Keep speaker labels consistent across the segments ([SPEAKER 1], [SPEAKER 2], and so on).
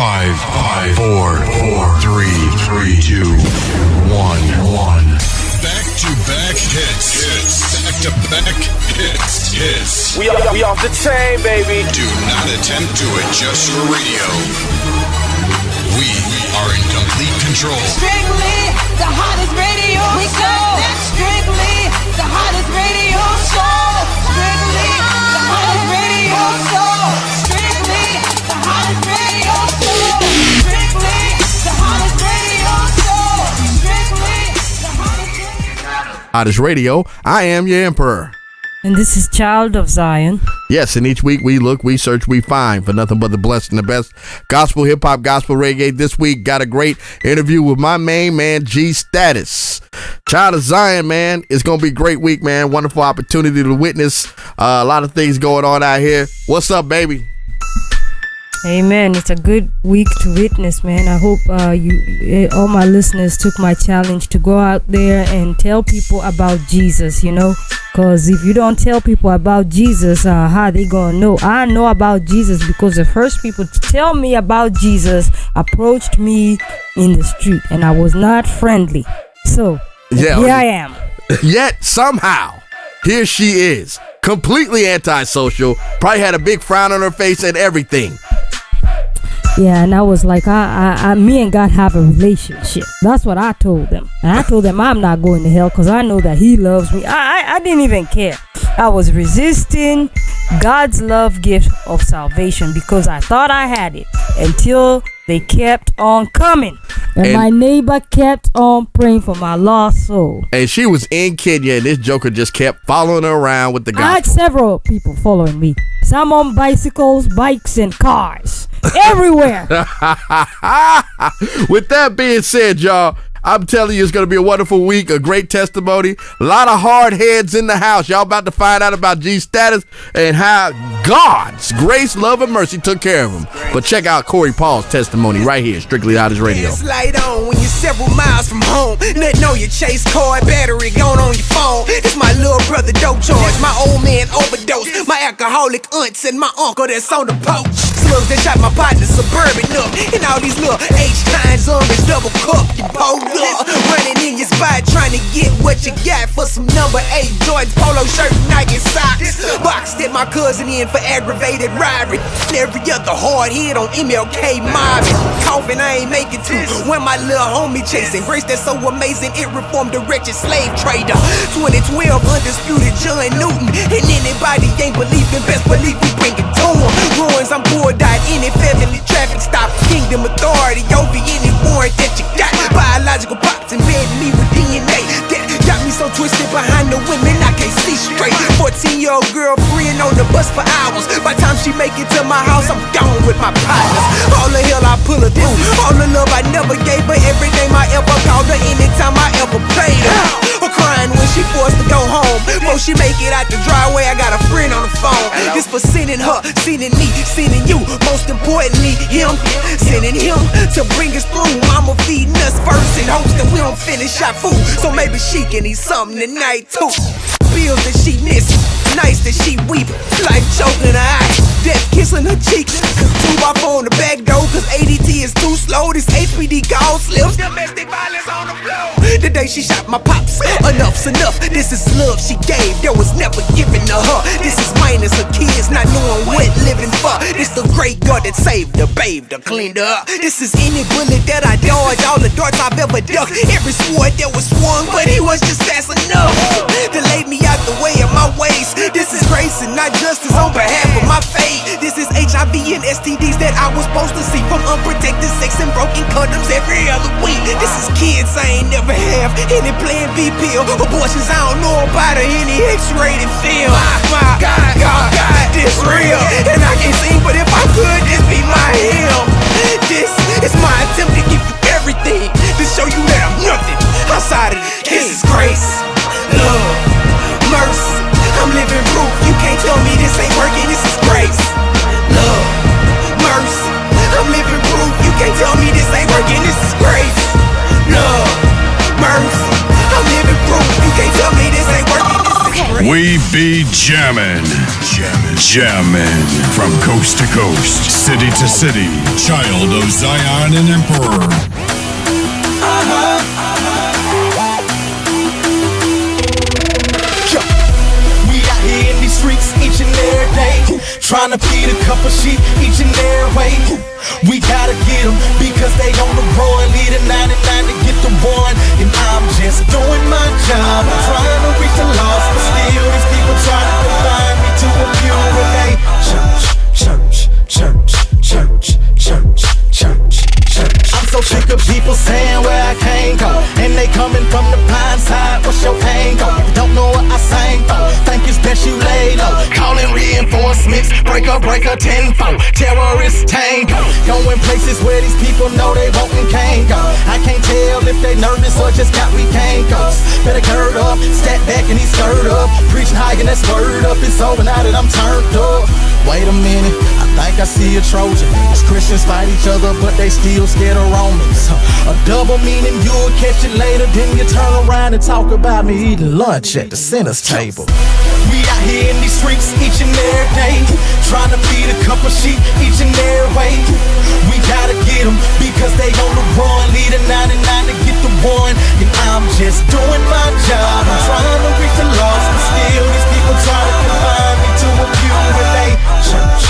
[SPEAKER 1] 5, 4, 3, 2, 1. Back-to-back hits. Back-to-back hits.
[SPEAKER 2] We off the chain, baby.
[SPEAKER 1] Do not attempt to adjust your radio. We are in complete control.
[SPEAKER 3] Strictly the hottest radio show. Strictly the hottest radio show. Strictly the hottest radio show. Strictly the hottest radio show. Strictly the hottest radio show. Strictly the hottest radio.
[SPEAKER 4] Hottest radio. I am your emperor.
[SPEAKER 5] And this is Child of Zion.
[SPEAKER 4] Yes, and each week we look, we search, we find for nothing but the blessed and the best. Gospel, hip-hop, gospel, reggae. This week got a great interview with my main man, G-status. Child of Zion, man. It's going to be a great week, man. Wonderful opportunity to witness a lot of things going on out here. What's up, baby?
[SPEAKER 5] Amen. It's a good week to witness, man. I hope all my listeners took my challenge to go out there and tell people about Jesus, you know. Because if you don't tell people about Jesus, how they gonna know? I know about Jesus because the first people to tell me about Jesus approached me in the street, and I was not friendly. So here I am.
[SPEAKER 4] Yet somehow, here she is, completely antisocial. Probably had a big frown on her face and everything.
[SPEAKER 5] Yeah, and I was like, me and God have a relationship. That's what I told them. And I told them I'm not going to hell because I know that he loves me. I didn't even care. I was resisting God's love gift of salvation because I thought I had it until they kept on coming. And my neighbor kept on praying for my lost soul.
[SPEAKER 4] And she was in Kenya, and this joker just kept following her around with the gospel.
[SPEAKER 5] I had several people following me. Some on bicycles, bikes, and cars. Everywhere.
[SPEAKER 4] With that being said, y'all, I'm telling you, it's going to be a wonderful week, a great testimony, a lot of hard heads in the house. Y'all about to find out about G-status and how God's grace, love, and mercy took care of him. But check out Corey Paul's testimony right here, Strictly Hottest Radio.
[SPEAKER 6] It's light on when you're several miles from home. Nothing on your chase card, battery gone on your phone. It's my little brother dope charge, my old man overdose, my alcoholic aunts and my uncle that's on the poach. Slugs that shot my partner Suburban up, and all these little H-time zombies double cupped and pulled up. Running in your spot trying to get what you got for some number 8 Jordans, polo shirt, Nike socks. Boxed at my cousin in for aggravated robbery. Every other hard hit on MLK mobbing. Coughing I ain't making two when my little homie chasing grace that's so amazing it reformed the wretched slave trader. 2012 undisputed John Newton, and anybody ain't believing, best believe we bring it to him. Ruins I'm poor, died any family traffic stop. Kingdom authority over any warrant that you got. Biological pops embedding me with DNA that got me so twisted behind the women I can't see straight. 14-year-old girl freeing on the bus for hours. By the time she make it to my house, I'm gone with my partners. All the hell I pull her through, all the love I never gave her, every name I ever called her, anytime I ever played her. Or crying when she forced to go home. Before she make it out the driveway, I got a friend on the phone. This for sending her, sending me, sending you. Most importantly, him, sending him to bring us through. Mama feeding us first in hopes that we don't finish our food. So maybe she can eat something tonight too. Bills that she missing, nights that she weeping, life choking her eye, death kissing her cheek. 2x4 on the back door, cause ADT is too slow. This HPD call slips, domestic violence on the floor. The day she shot my pops, enough's enough. This is love she gave, that was never given to her. This is minus her kids, not knowing what living for. This the great God that saved her, bathed her, cleaned her up. This is any bullet that I dodged, all the darts I've ever ducked, every sword that was swung, but he was just fast enough to lay me out the way of my ways. This is grace and not justice on behalf of my faith. This is HIV and STDs that I was supposed to see from unprotected sex and broken condoms every other week. This is kids I ain't never have, any plan B pill, abortions I don't know about or any X-rated film. My God, this real, and I can't sing, but if I could, this be my hymn. This is my attempt to give you everything, to show you that I'm nothing outside of the king. This is grace, love, mercy. I'm living proof. You can't tell me this ain't working. This is grace, love, mercy. I'm living proof. You can't tell me this ain't working. This is grace, love, mercy. I'm living proof. You can't tell me this ain't working. This is grace.
[SPEAKER 1] We be jammin'. Jammin' from coast to coast, city to city. Child of Zion and Emperor.
[SPEAKER 6] We out here in these streets each and every day, trying to feed a couple sheep each and every way. We gotta get them because they on the run, lead a 99 to get the one. And I'm just doing my job, I'm trying to reach the lost, but still these people try to confine me to a pew. And they church. I'm so sick of people saying where I can't go, and they coming from the blind side. What's your pain go? If you don't know what I sang for, think it's best you lay low. Calling reinforcements, breaker tenfold, terrorist tango. Going places where these people know they won't and can't go. I can't tell if they nervous or just got we can't go. Better gird up, step back and he skirt up, preaching high and that's word up. It's over now that I'm turned up. Wait a minute, I think I see a Trojan. These Christians fight each other, but they still scared of Romans. A double meaning, you'll catch it later. Then you turn around and talk about me eating lunch at the sinner's table. We out here in these streets each and every day, trying to feed a couple sheep each and every way. We gotta get them because they on the run, lead a 99 to get the one. And I'm just doing my job, I'm trying to reach the lost, but still these people try to confine me to a pew. And they church.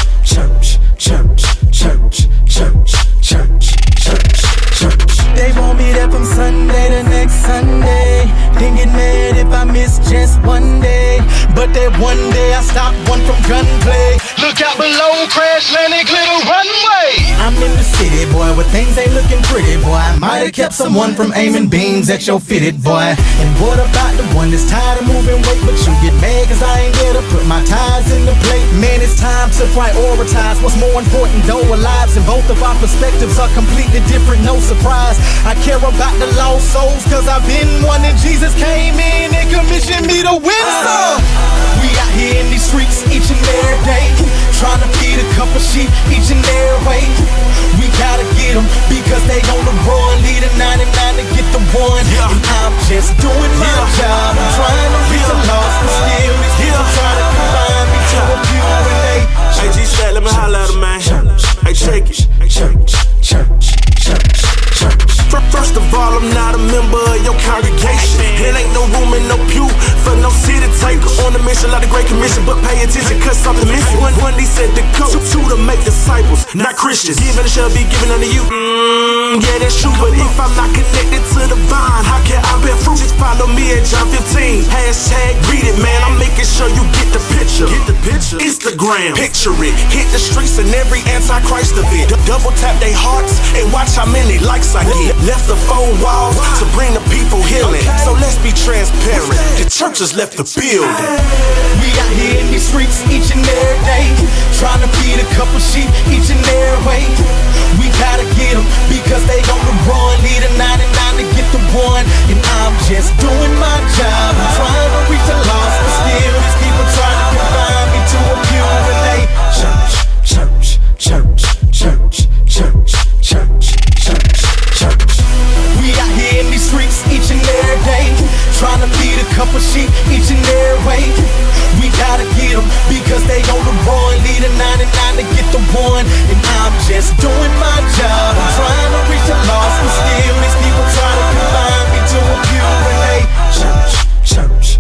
[SPEAKER 6] They want me there from Sunday to next Sunday. Then get mad if I miss just one day. But that one day I stopped one from gunplay. Look out below, crash landing, glitter runway. I'm in the city, boy, where things ain't looking pretty, boy. I might have kept someone from aiming beams at your fitted, boy. And what about the one that's tired of moving weight, but you get mad cause I ain't there to put my ties in the plate? Man, it's time to prioritize what's more important, though our lives and both of our perspectives are completely different, no surprise. I care about the lost souls cause I've been one, and Jesus came in and commissioned me to win some. We out here in these streets each and every day, trying to feed a couple sheep each and every way. We gotta get them because they on the run, lead a 99 to get the one. And I'm just doing my job, I'm trying to reach the lost, but still these people try to combine me to a few. And they
[SPEAKER 7] hey G-Stat, let me holler at him, man. Hey, shake it. First of all, I'm not a member of your congregation. It ain't no room in no pew for no city taker. On a mission like the Great Commission, but pay attention cause something missing. One he said to go, two to make disciples, not Christians. Given it shall be given unto you. Yeah, that's true, but if I'm not connected to the vine, how can I bear fruit? Just follow me at John 15. Hashtag read it, man. I'm making sure you get the picture. Instagram, picture it. Hit the streets and every antichrist of it. Double tap they hearts and watch how many likes I get. Left the phone walls to bring the people healing. So let's be transparent. The church has left the building.
[SPEAKER 6] We out here in these streets each and every day, trying to feed a couple sheep each and every way. We gotta get them because they on the run, lead a 99 to get the one. And I'm just doing my job, I'm trying to reach the lost, but still these people try to confine me to a pew. And they church. We out here in these streets each and every day, trying to feed a couple sheep each and every way. We gotta get them because they on the run, lead a 99 to get the one. And I'm just doing my job, I'm trying to reach the lost, but still these people try to confine me to a pew. And they church.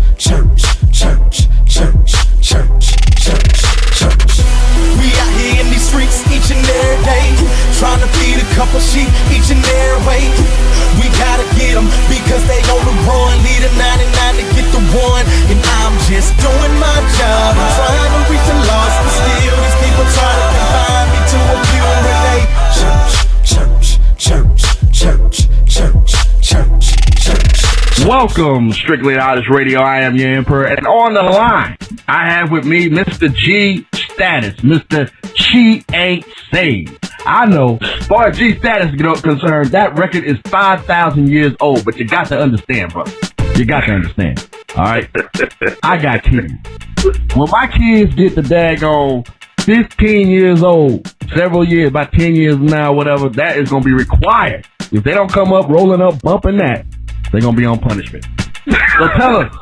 [SPEAKER 6] We out here in these streets each and every day, trying to feed a couple sheep each and every way. We gotta get them because they on the run, lead a 99 to get the one. And I'm just doing my job, I'm trying to reach the lost, but still these people try to confine me to a pew. And they church.
[SPEAKER 8] Welcome, Strictly Honest Radio. I am your Emperor, and on the line, I have with me Mr. G-status, Mr. She Ain't Saved. I know, as far as G-status is concerned, that record is 5,000 years old, but you got to understand, brother. You got to understand, all right? I got kids. When my kids get to daggone 15 years old, several years, about 10 years now, whatever, that is going to be required. If they don't come up, rolling up, bumping that, they're going to be on punishment. So tell us,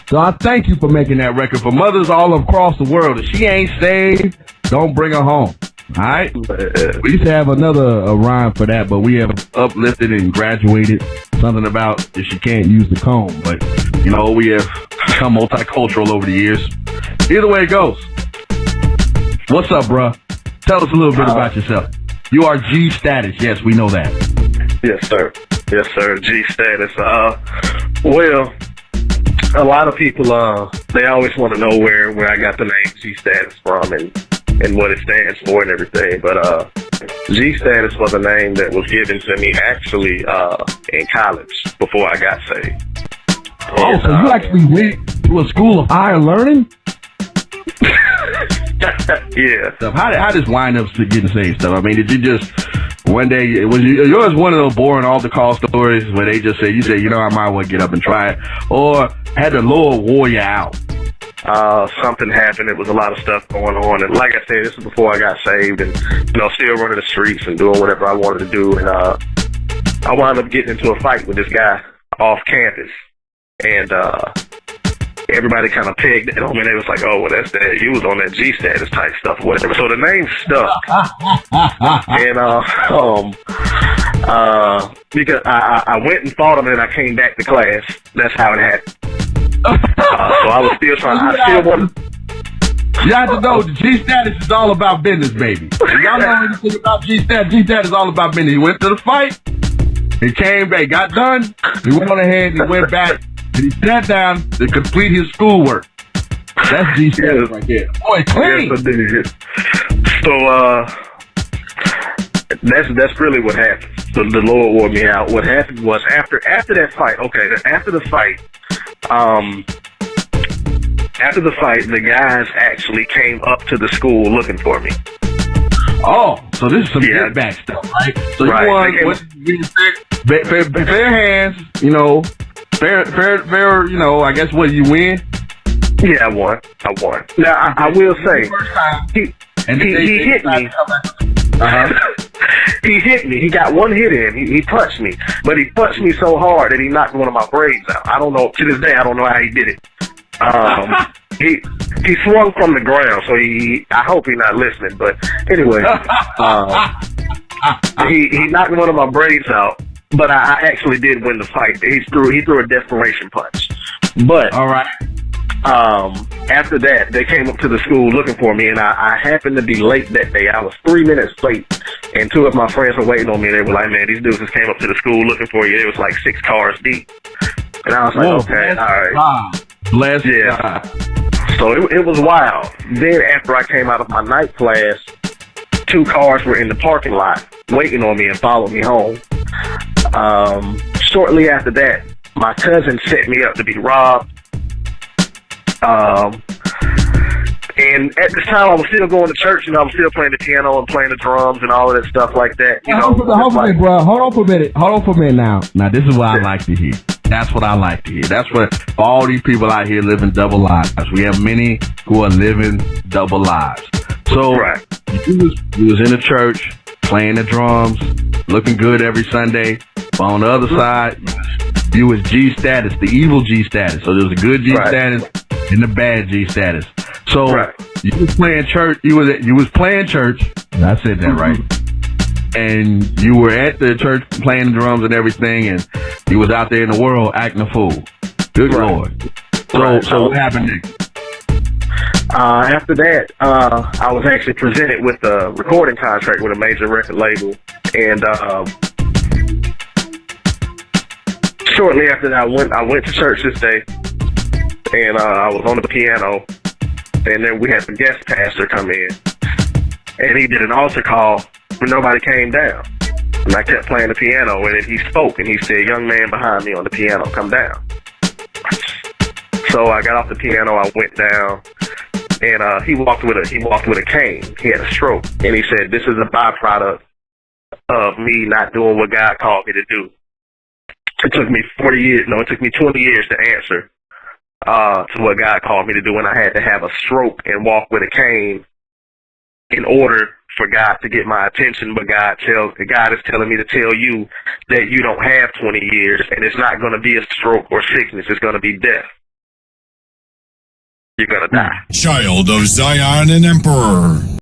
[SPEAKER 8] So I thank you for making that record for mothers all across the world. If she ain't saved, don't bring her home. All right? We used to have a rhyme for that, but we have uplifted and graduated something about if she can't use the comb. But, you know, we have become multicultural over the years. Either way it goes. What's up, bruh? Tell us a little bit about yourself. You are G-status. Yes, we know that.
[SPEAKER 9] Yes, sir. Yes, sir. G-status. Well, a lot of people, they always want to know where I got the name G-status from and what it stands for and everything. But G-status was a name that was given to me actually in college before I got saved.
[SPEAKER 8] Oh, so you actually went to a school of higher learning?
[SPEAKER 9] Yeah.
[SPEAKER 8] How does wind up getting saved stuff? I mean, did you just one day yours one of those boring altar call stories where they just say you know I might well get up and try it, or had the Lord wore you out?
[SPEAKER 9] Something happened. It was a lot of stuff going on, and like I said, this was before I got saved, and still running the streets and doing whatever I wanted to do, and I wound up getting into a fight with this guy off campus, and everybody kind of pegged it on me. They was like, "Oh, well, that's that. You was on that G-status type stuff, or whatever." So the name stuck, and because I went and fought him, and I came back to class. That's how it happened. So I was still trying. I still wanted.
[SPEAKER 8] You have to know the G-status is all about business, baby. If y'all know anything about G-status, G-status is all about business. He went to the fight. He came back, got done. He went on ahead. He went back. And he sat down to complete his schoolwork. That's G-status right there. Boy, clean.
[SPEAKER 9] Yes, I did. So, that's really what happened. The Lord wore me out. What happened was after that fight, after the fight, the guys actually came up to the school looking for me.
[SPEAKER 8] Oh, so this is some get back stuff, right? So
[SPEAKER 9] right.
[SPEAKER 8] You won, fair hands, fair, I guess what, you win?
[SPEAKER 9] Yeah, I won. Now, I will say, he hit me. He hit me. He got one hit in. He punched me. But he punched me so hard that he knocked one of my braids out. I don't know. To this day, I don't know how he did it. He swung from the ground, so I hope he's not listening. But anyway, he knocked one of my braids out. But I actually did win the fight. He threw a desperation punch. But
[SPEAKER 8] all right.
[SPEAKER 9] After that, they came up to the school looking for me, and I happened to be late that day. I was 3 minutes late, and two of my friends were waiting on me. They were like, "Man, these dudes just came up to the school looking for you." It was like 6 cars deep, and I was like, "Okay, all right."
[SPEAKER 8] Bless
[SPEAKER 9] God. So it was wild. Then after I came out of my night class, 2 cars were in the parking lot waiting on me and followed me home. Shortly after that, my cousin set me up to be robbed. And at this time, I was still going to church, I was still playing the piano and playing the drums and all of that stuff like that.
[SPEAKER 8] Hold on for a minute now. Now, this is what I like to hear. That's what I like to hear. That's what all these people out here living double lives. We have many who are living double lives. So,
[SPEAKER 9] right.
[SPEAKER 8] you was in the church, playing the drums, looking good every Sunday. But on the other side, you was G-status, the evil G-status. So there was a good G-status and the bad G-status. So you was playing church. You was playing church. I said that right. And you were at the church playing the drums and everything, and you was out there in the world acting a fool. Good Lord. So what happened next?
[SPEAKER 9] After that, I was actually presented with a recording contract with a major record label, and shortly after that, I went to church this day, and I was on the piano, and then we had the guest pastor come in, and he did an altar call, but nobody came down. And I kept playing the piano, and then he spoke, and he said, "Young man behind me on the piano, come down." So I got off the piano, I went down, and he walked with a cane. He had a stroke, and he said, "This is a byproduct of me not doing what God called me to do." It took me 20 years to answer to what God called me to do, and I had to have a stroke and walk with a cane in order for God to get my attention. But God is telling me to tell you that you don't have 20 years, and it's not going to be a stroke or sickness. It's going to be death. you're gonna die.
[SPEAKER 1] Child of Zion and Emperor.